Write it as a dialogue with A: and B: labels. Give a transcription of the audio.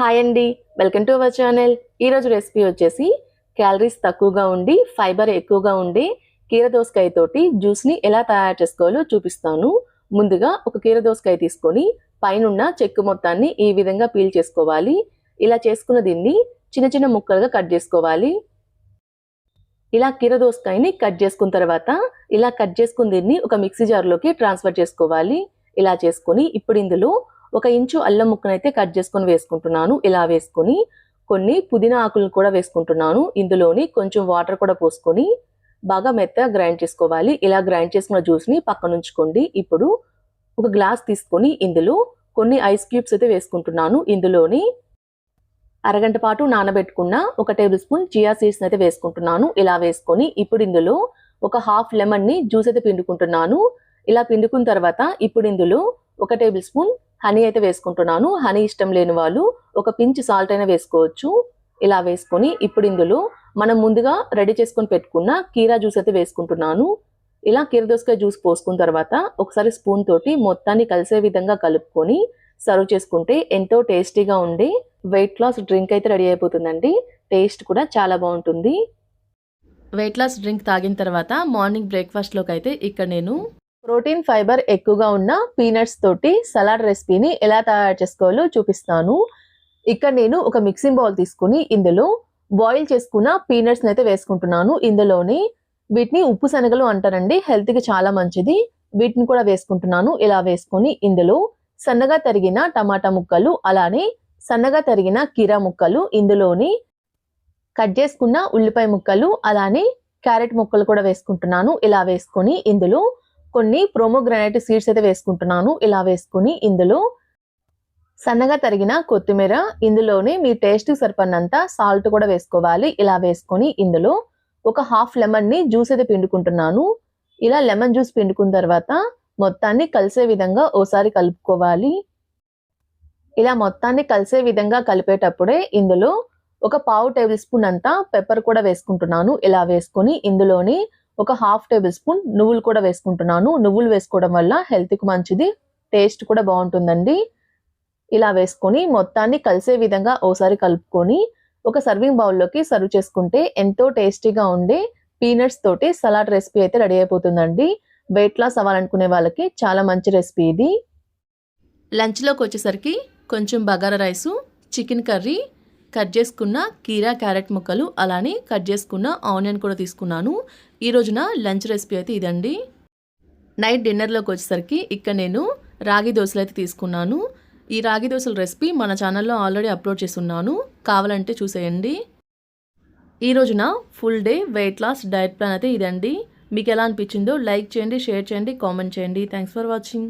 A: Hi అండి, welcome to our channel. ఈరోజు recipe వచ్చేసి క్యాలరీస్ తక్కువగా ఉండి ఫైబర్ ఎక్కువగా ఉండే కీర దోసకాయ తోటి జ్యూస్ని ఎలా తయారు చేసుకోవాలో చూపిస్తాను. ముందుగా ఒక కీర దోసకాయ తీసుకొని పైనున్న చెక్కు మొత్తాన్ని ఈ విధంగా పీల్ చేసుకోవాలి. ఇలా చేసుకున్న దీన్ని చిన్న చిన్న ముక్కలుగా కట్ చేసుకోవాలి. ఇలా కీర దోసకాయని కట్ చేసుకున్న తర్వాత ఇలా కట్ చేసుకున్న దీన్ని ఒక మిక్సీ జార్లోకి ట్రాన్స్ఫర్ చేసుకోవాలి. ఇలా చేసుకొని ఇప్పుడు ఇందులో 1 ఇంచు అల్లం ముక్కనైతే కట్ చేసుకొని వేసుకుంటున్నాను. ఇలా వేసుకొని కొన్ని పుదీనా ఆకులను కూడా వేసుకుంటున్నాను. ఇందులోని కొంచెం వాటర్ కూడా పోసుకొని బాగా మెత్తగా గ్రైండ్ చేసుకోవాలి. ఇలా గ్రైండ్ చేసుకున్న జ్యూస్ని పక్కన ఉంచుకోండి. ఇప్పుడు ఒక గ్లాస్ తీసుకొని ఇందులో కొన్ని ఐస్ క్యూబ్స్ అయితే వేసుకుంటున్నాను. ఇందులోని అరగంట పాటు నానబెట్టుకున్న 1 టేబుల్ స్పూన్ చియా సీడ్స్ అయితే వేసుకుంటున్నాను. ఇలా వేసుకొని ఇప్పుడు ఇందులో ఒక హాఫ్ లెమన్ని జ్యూస్ అయితే పిండుకుంటున్నాను. ఇలా పిండుకున్న తర్వాత ఇప్పుడు ఇందులో 1 టేబుల్ స్పూన్ హనీ అయితే వేసుకుంటున్నాను. హనీ ఇష్టం లేని వాళ్ళు ఒక పించ్ సాల్ట్ అయినా వేసుకోవచ్చు. ఇలా వేసుకొని ఇప్పుడు ఇందులో మనం ముందుగా రెడీ చేసుకొని పెట్టుకున్న కీరా జ్యూస్ అయితే వేసుకుంటున్నాను. ఇలా కీర దోసకాయ జ్యూస్ పోసుకున్న తర్వాత ఒకసారి స్పూన్ తోటి మొత్తాన్ని కలిసే విధంగా కలుపుకొని సర్వ్ చేసుకుంటే ఎంతో టేస్టీగా ఉండే వెయిట్ లాస్ డ్రింక్ అయితే రెడీ అయిపోతుందండి. టేస్ట్ కూడా చాలా బాగుంటుంది. వెయిట్ లాస్ డ్రింక్ తాగిన తర్వాత మార్నింగ్ బ్రేక్ఫాస్ట్లోకి అయితే ఇక్కడ నేను ప్రోటీన్ ఫైబర్ ఎక్కువగా ఉన్న పీనట్స్ తోటి సలాడ్ రెసిపీని ఎలా తయారు చేసుకోవాలో చూపిస్తాను. ఇక్కడ నేను ఒక మిక్సింగ్ బౌల్ తీసుకుని ఇందులో బాయిల్ చేసుకున్న పీనట్స్ని అయితే వేసుకుంటున్నాను. ఇందులోని వీటిని ఉప్పు శనగలు అంటారండి, హెల్త్కి చాలా మంచిది. వీటిని కూడా వేసుకుంటున్నాను. ఇలా వేసుకొని ఇందులో సన్నగా తరిగిన టమాటా ముక్కలు, అలానే సన్నగా తరిగిన కీరా ముక్కలు, ఇందులోని కట్ చేసుకున్న ఉల్లిపాయ ముక్కలు, అలానే క్యారెట్ ముక్కలు కూడా వేసుకుంటున్నాను. ఇలా వేసుకొని ఇందులో కొన్ని ప్రోమోగ్రానైట్ సీడ్స్ అయితే వేసుకుంటున్నాను. ఇలా వేసుకొని ఇందులో సన్నగా తరిగిన కొత్తిమీర, ఇందులోనే మీ టేస్ట్ సరిపడినంత సాల్ట్ కూడా వేసుకోవాలి. ఇలా వేసుకొని ఇందులో ఒక హాఫ్ లెమన్ని జ్యూస్ అయితే పిండుకుంటున్నాను. ఇలా లెమన్ జ్యూస్ పిండుకున్న తర్వాత మొత్తాన్ని కలిసే విధంగా ఓసారి కలుపుకోవాలి. ఇలా మొత్తాన్ని కలిసే విధంగా కలిపేటప్పుడే ఇందులో ఒక పావు టేబుల్ స్పూన్ అంతా పెప్పర్ కూడా వేసుకుంటున్నాను. ఇలా వేసుకొని ఇందులోని ఒక హాఫ్ టేబుల్ స్పూన్ నువ్వులు కూడా వేసుకుంటున్నాను. నువ్వులు వేసుకోవడం వల్ల హెల్త్కి మంచిది, టేస్ట్ కూడా బాగుంటుందండి. ఇలా వేసుకొని మొత్తాన్ని కలిసే విధంగా ఓసారి కలుపుకొని ఒక సర్వింగ్ బౌల్లోకి సర్వ్ చేసుకుంటే ఎంతో టేస్టీగా ఉండే పీనట్స్ తోటి సలాడ్ రెసిపీ అయితే రెడీ అయిపోతుందండి. వెయిట్ లాస్ అవ్వాలనుకునే వాళ్ళకి చాలా మంచి రెసిపీ ఇది. లంచ్లోకి వచ్చేసరికి కొంచెం bagara rice, chicken curry, cut చేసుకున్న కీరా క్యారెట్ ముక్కలు, అలానే కట్ చేసుకున్న ఆనియన్ కూడా తీసుకున్నాను. ఈ రోజున లంచ్ రెసిపీ అయితే ఇదండి. నైట్ డిన్నర్లోకి వచ్చేసరికి ఇక్కడ నేను రాగి దోశలు అయితే తీసుకున్నాను. ఈ రాగి దోశల రెసిపీ మన ఛానల్లో ఆల్రెడీ అప్లోడ్ చేస్తున్నాను, కావాలంటే చూసేయండి. ఈ రోజున full day weight loss diet plan అయితే ఇదండి. మీకు ఎలా అనిపించిందో లైక్ చేయండి, షేర్ చేయండి, కామెంట్ చేయండి. Thanks for watching.